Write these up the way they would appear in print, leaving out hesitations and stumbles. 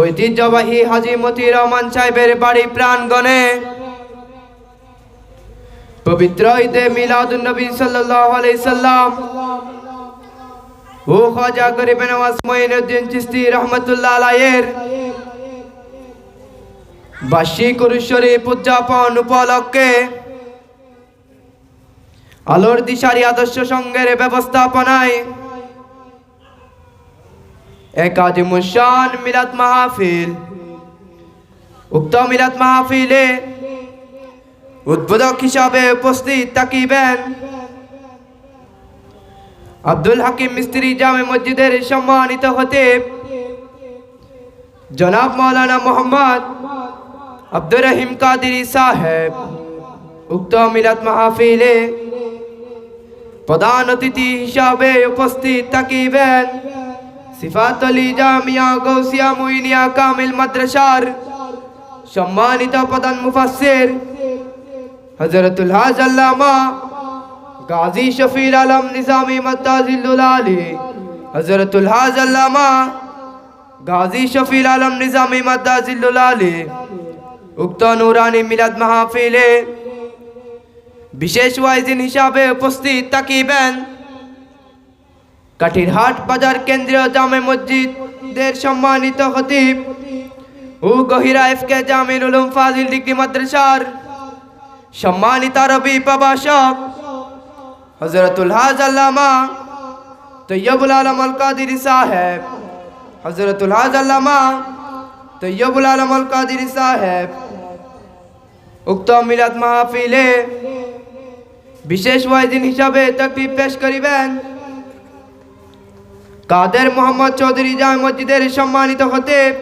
ঐতিহ্যবাহী হাজী মতিউর রহমান সাহেবের বাড়ি প্রাঙ্গণে পবিত্র ঈদে মিলাদুন নবী সাল্লাল্লাহু আলাইহি সাল্লাম ও খাজা গরিব নওয়াজ মুঈনুদ্দিন চিশতি রাহমাতুল্লাহ আলাইহির বার্ষিক উরুস শরীফ উদযাপন উপলক্ষে আলোর দিশারি আদর্শ সংঘের ব্যবস্থাপনায় একাদিমুশান মিলাদ মাহফিল। উক্ত মিলাদ মাহফিলে উদ্বোধক হিসাবে উপস্থিত থাকিবেন আব্দুল হাকিম মিস্ত্রি জামে মসজিদের সম্মানিত খতিব জনাব মাওলানা মোহাম্মদ আব্দুর রহিম কাদেরী সাহেব। উক্ত মিলাদ মাহফিলে প্রধান অতিথি হিসাবে উপস্থিত থাকিবেন সিফাত আলী জামিয়া গৌসিয়া মুইনিয়া কামিল মাদ্রাসার সম্মানিত প্রধান মুফাসসির হযরতুল হাজ আল্লামা গাজী শফিউল আলম নিজামী মাদ্দাজিল্লুল আলী। হযরতুল হাজ আল্লামা গাজী শফিউল আলম নিজামী মাদ্দাজিল্লুল আলী উক্ত নূরানী মিলাদ মাহফিলে বিশেষ ওয়াইজিন হিসাবে উপস্থিত থাকিবেন কাঠিরহাট বাজার কেন্দ্রীয় জামে মসজিদের সম্মানিত খতিব ও গহিরা এফকে জামিউল উলুম ফাজিল ডিগ্রি মাদ্রাসার সম্মানিত আরবি প্রভাষক হযরতুল হাজ আল্লামা তৈয়বুল আলম আল কাদেরী সাহেব। হযরতুল হাজ আল্লামা তৈয়বুল আলম আল কাদেরী সাহেব উক্ত মিলাদ মাহফিলে বিশেষ ওয়াইজিন হিসাবে তাকরীর পেশ করিবেন কাদের মোহাম্মদ চৌধুরী জামে মসজিদের সম্মানিত খতিব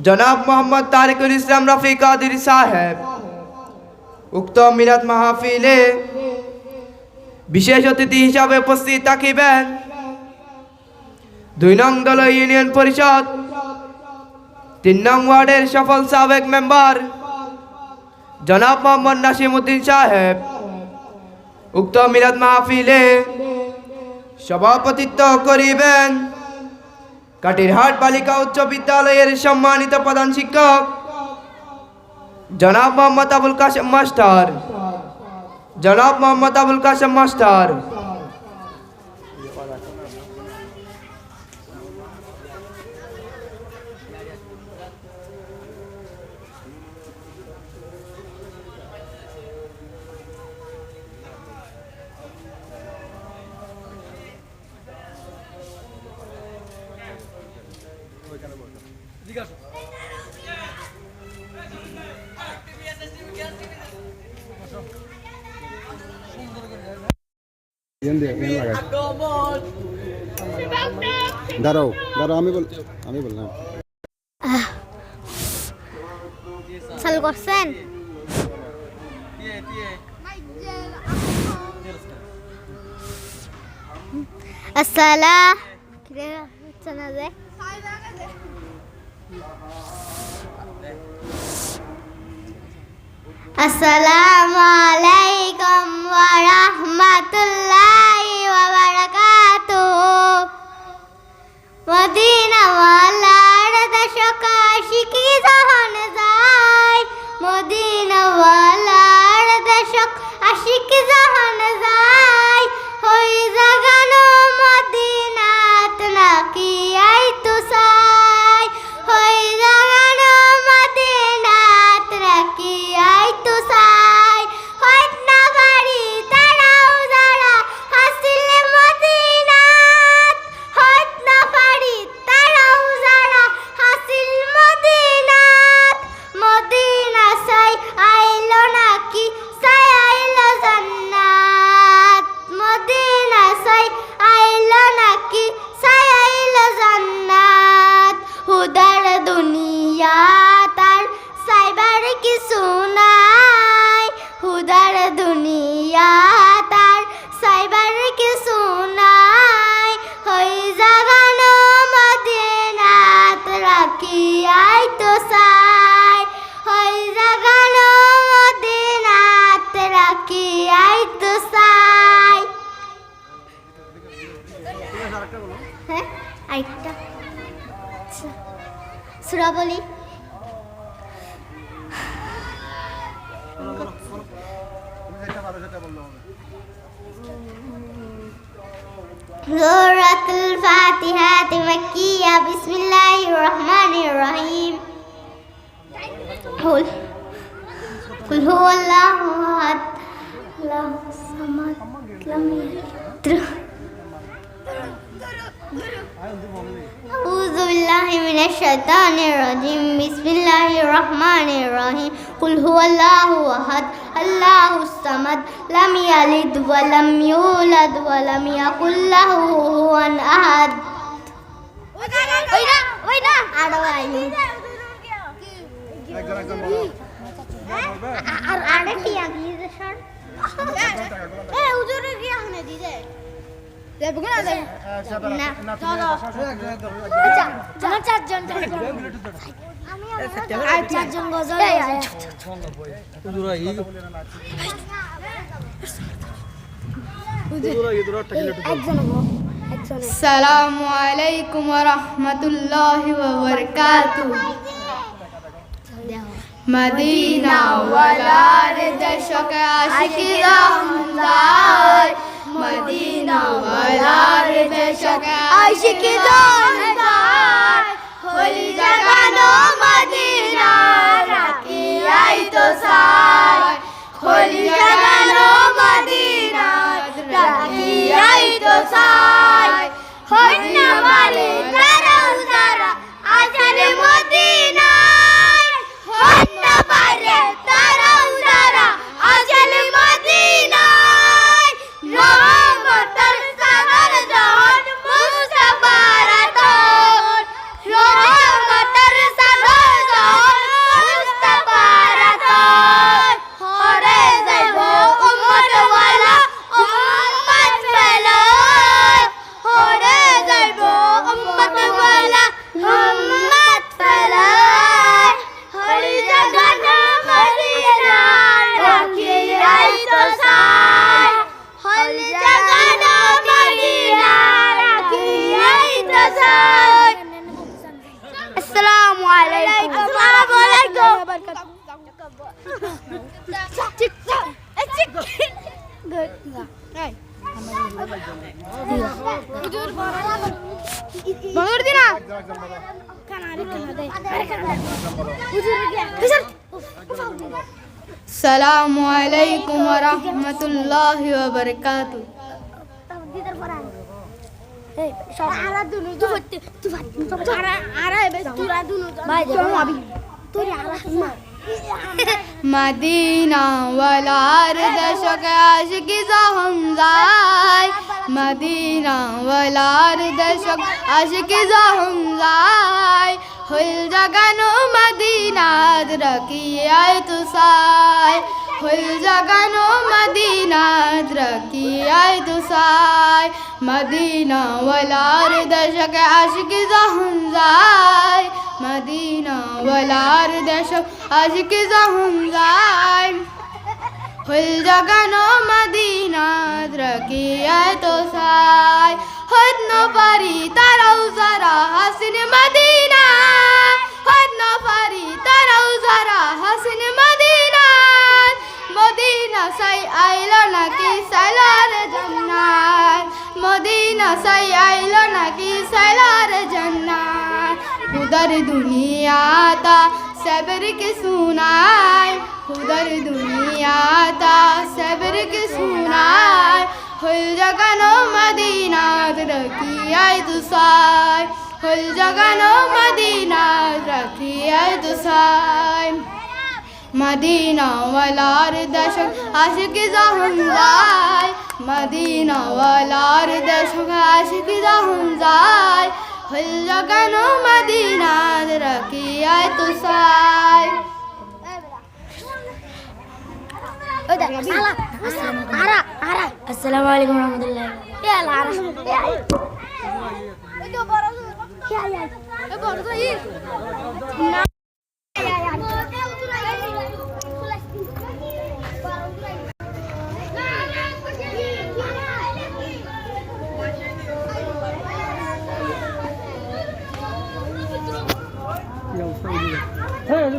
জনাব মোহাম্মদ তারিকুল ইসলাম রফি কাদেরী সাহেব। উক্ত মিলাদ মাহফিলে বিশেষ অতিথি হিসাবে উপস্থিত থাকিবেন ২ নং দল ইউনিয়ন পরিষদ ৩ নং ওয়ার্ডের সফল সাবেক মেম্বার জনাব মোহাম্মদ নাসিম উদ্দিন সাহেব। উক্ত মিলাদ মাহফিলে সভাপতিত্ব করিবেন কাঠিরহাট বালিকা উচ্চ বিদ্যালয়ের সম্মানিত প্রধান শিক্ষক জনাব মোহাম্মদ আবুল কাশেম মাস্টার। জনাব মোহাম্মদ আবুল কাশেম মাস্টার দাঁড়াও দাঁড়াও আমি বললাম চালু করছেন। আসসালামু আলাইকুম ওয়া রাহমাতুল্লাহি ওয়া বারাকাতুহু। মদিনা ওয়ালার দশক আশিকি জাহান যায়, মদিনা ওয়ালার দশক আশিকি জাহান যায়। হই জাগানো মদিনাত নাকি আইতো সাই, হই জাগানো মদিনাত নাকি আইতো সাই। হইত না বাড়ি তারাও যারা হাসিল মদিনাত, হইত না বাড়ি তারাও যারা হাসিল মদিনাত। মদিনা সাই আইলো নাকি সাই আইলো জান্নাত, মদিনা সাই আইলো নাকি সাই আইলো জান্নাত। হুদার দুনিয়া তার সাইবার কিছু নাই, হুদার দুনিয়া তার সাইবার কিছু নাই। হই জাগানো মদিনাত রাখি আইতো সাই, হই জাগানো মদিনাত রাখি আইতো সাই। হ্যাঁ আরেকটা সূরা বলি সূরাতুল ফাতিহা মাক্কিয়া বিসমিল্লাহির রহমানির রহিম কুল হুয়াল্লাহু আহাদ আল্লাহুস সামাদ লাম ইয়ালিদ আউযু বিল্লাহি মিনাশ শাইতানির রাজিম বিসমিল্লাহির রহমানির রহিম কুল হুয়াল্লাহু আহাদ আল্লাহুস সামাদ লাম ইয়ালিদ ওয়া লাম ইউলাদ ওয়া লাম ইয়াকুল লাহু কুফুওয়ান আহাদ ওই না আরো আইনি আর আরে কি আগে স্যার এ উজুরে কি আহনে দিছে যাবো না না চলো আচ্ছা আমরা চারজন আমি আর চারজন গজল উজুরা ই আসসালামু আলাইকুম ওয়া রাহমাতুল্লাহি ওয়া বারাকাতুহু মদিনা ওয়ালার দশক আশিকি জানদার মদিনা ওয়ালার দশক আশিকি জানদার হলি জাগানো মদিনা রাখি আই তো সাই হলি জাগানো মদিনা রাখি আই তো সাই হন্না মালে তারা উজারা আজারে মদিনা হন্না মালে তারা উজারা আজারে মদিনা রহমতের সাগর জাহান মুস্তাফার আতর রহমতের সাগর জাহান মুস্তাফার আতর হরে যাইব উম্মত ওয়ালা উম্মত ফেলায় হরে যাইব উম্মত ওয়ালা উম্মত ফেলায় হরি জাগান মদিনা রাখি আই তো সাই হরি জাগান মদিনা রাখি আই তো সাই আসসালামু আলাইকুম আসসালামু আলাইকুম মনোর দিনা আসসালামু আলাইকুম ওয়া রাহমাতুল্লাহি ওয়া বারাকাতুহু মদিনা ওয়ালার দশক আশিকি যখন যায় মদিনা ওয়ালার দশক আশিকি যখন যায় হল জাগানো মদিনাত রাখিয়াই তো সাই হল জাগানো মদিনাত রাখিয়াই তো সাই মদিনা ওয়ালার দশক আশিকি যখন যায় মদিনা ওয়ালার দশক আশিকি যখন যায় হল জাগানো মদিনাত রাখিয়াই তো সাই হদ না পারি তারাও যারা হাসিন মদিনা হদ না পারি তারাও যারা হাসিন মদিনা মদিনা সাই আইলো নাকি সাইলার জান্নাত মদিনা সাই আইলো নাকি সাইলার জান্নাত उधर दुनिया ता सब्र के सुनाए उधर दुनिया ता सब्र के सुनाए हुल जगनो मदीना रखी आई तुसाय हुल जगनो मदीना रखी आई तुसाय मदीना वालार दशक आशिक जहन जाय मदीना वालार दशक आशिक जहन जाय हुल जगनो मदीना रखी आई तुसाय আসসালামু আলাইকুম রহমতুল্লাহ Hey,